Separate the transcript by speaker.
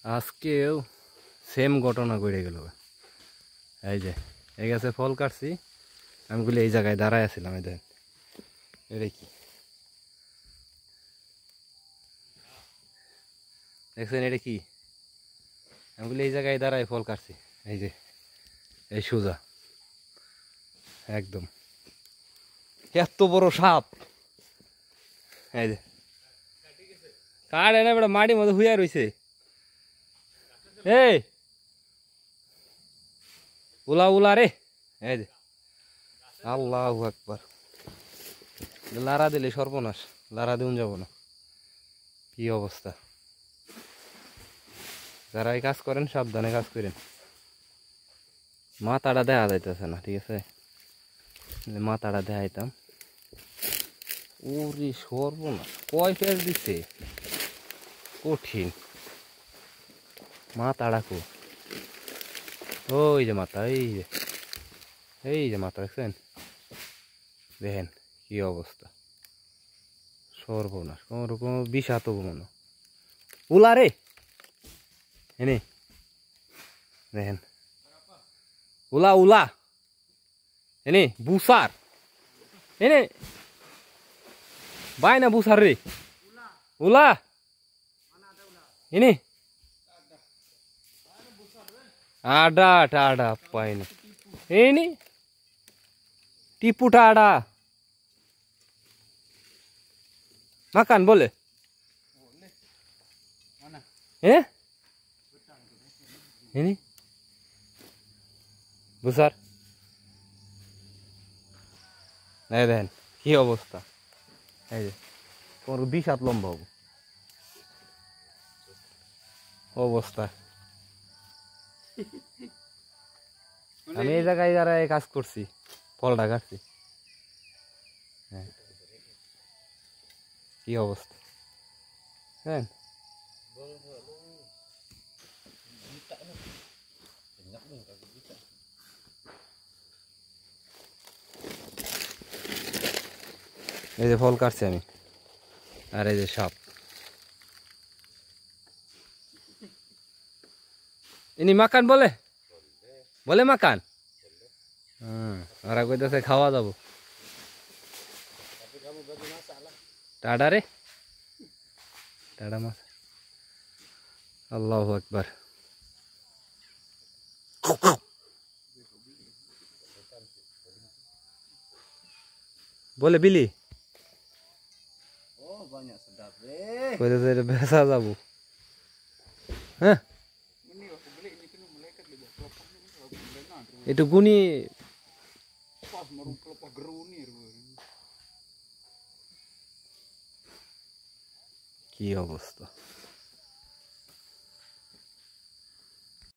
Speaker 1: আজকেও সেম ঘটনা ঘটে গেল। এই যে এই গাছে ফল কাটছি, আমি বলি এই জায়গায় দাঁড়ায় আছিলাম। এই দেখেন এটা কি দেখছেন, এটা কি? আমি বলি এই জায়গায় দাঁড়ায় ফল কাটছি। এই যে এই সোজা একদম এত বড় সাপ। এই যে কার এনে বেটা মাটির মধ্যে হুইয়া রয়েছে। এই উলা উলা রে। এই যে আল্লাহু আকবার, লারা দিলে সর্বনাশ, লারা দিন যাব না। কি অবস্থা! যারা এই কাজ করেন সাবধানে কাজ করেন। মাথাটা দেখা যাইতেছে না, ঠিক আছে, মাথাটা দেখাইতাম। ওরে সর্বনাশ, কয় পেজ দিচ্ছে, কঠিন মাথাটা কো। ওই যে মাথা, এই যে মাথা দেখছেন, দেখেন কি অবস্থা, সর্বনাশ। কোনো বিষাক্ত মনে উলা রে। এনে দেখেন উলা উলা, এনে বুসার, এনে বাই না বুসার রে, উলা এনে আডা টাডা পাই না, এনে Tipu ta-da makan boleh? Ini besar. এই দেখেন কি অবস্থা। এই যে কোনো 20 হাত লম্বা হবে অবস্থা। আমি এই জায়গায় যারা কাজ করছি, ফলটা কাটছি। হ্যাঁ কি অবস্থা, হ্যাঁ এই যে ফল কাটছি আমি, আর এই যে সাপ। ইনি মাকান বলে, বলে মাকান। ওরা কইতেছে খাওয়া যাবো। টাডা রে, টাডা মাছ। আল্লাহু আকবার। বলে বিলি কইতেছে এটা বেচা যাবো। হ্যাঁ itu guni কি অবস্থা।